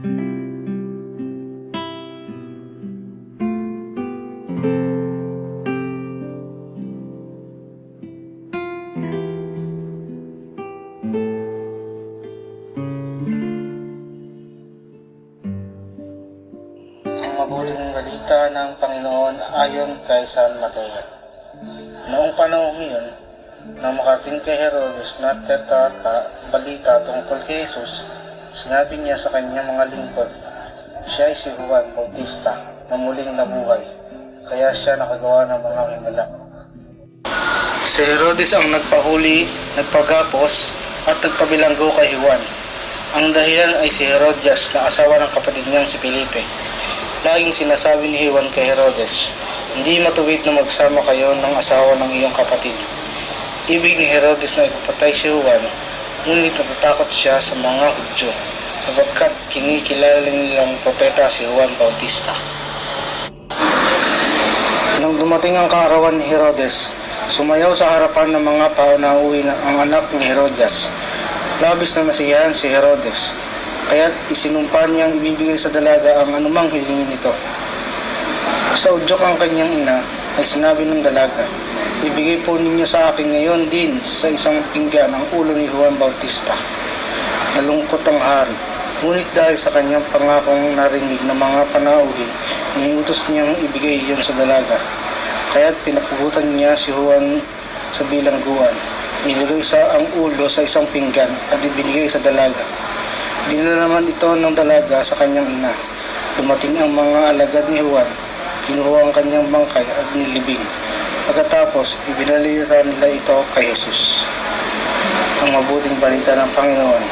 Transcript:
Mabuting balita ng Panginoon ayon kay San Mateo. Noong panahon iyon, nang makating kay Herodes na tetrarca balita tungkol kay Jesus, sinabi niya sa kanyang mga lingkod, siya ay si Juan Bautista na muling nabuhay, kaya siya nakagawa ng mga himala. Si Herodes ang nagpahuli, nagpagapos at nagpabilanggo kay Juan. Ang dahilan ay si Herodias na asawa ng kapatid niyang si Felipe. Laging sinasabi ni Juan kay Herodes, hindi matuwid na magsama kayo ng asawa ng iyong kapatid. Ibig ni Herodes na ipapatay si Juan, ngunit natatakot siya sa mga Hudyo, sapagkat kinikilala nilang propeta si Juan Bautista. Nang dumating ang kaarawan ni Herodes, sumayaw sa harapan ng mga paunahuwi ang anak ni Herodias. Labis na nasiyahan si Herodes, kaya't isinumpa niyang ibibigay sa dalaga ang anumang hilingin nito. Sa udyok ang kanyang ina ay sinabi ng dalaga, ibigay po ninyo sa akin ngayon din sa isang pinggan ang ulo ni Juan Bautista. Nalungkot ang hari, ngunit dahil sa kanyang pangakong narinig ng mga panauhin, iniutos niyang ibigay iyon sa dalaga. Kaya't pinapugutan niya si Juan sa bilangguan. Inilagay ang ulo sa isang pinggan at ibinigay sa dalaga. Dinala naman ito ng dalaga sa kanyang ina. Dumating ang mga alagad ni Juan, kinuha ang kanyang bangkay at nilibing. Pagkatapos, ibinalita nila ito kay Jesus. Ang mabuting balita ng Panginoon.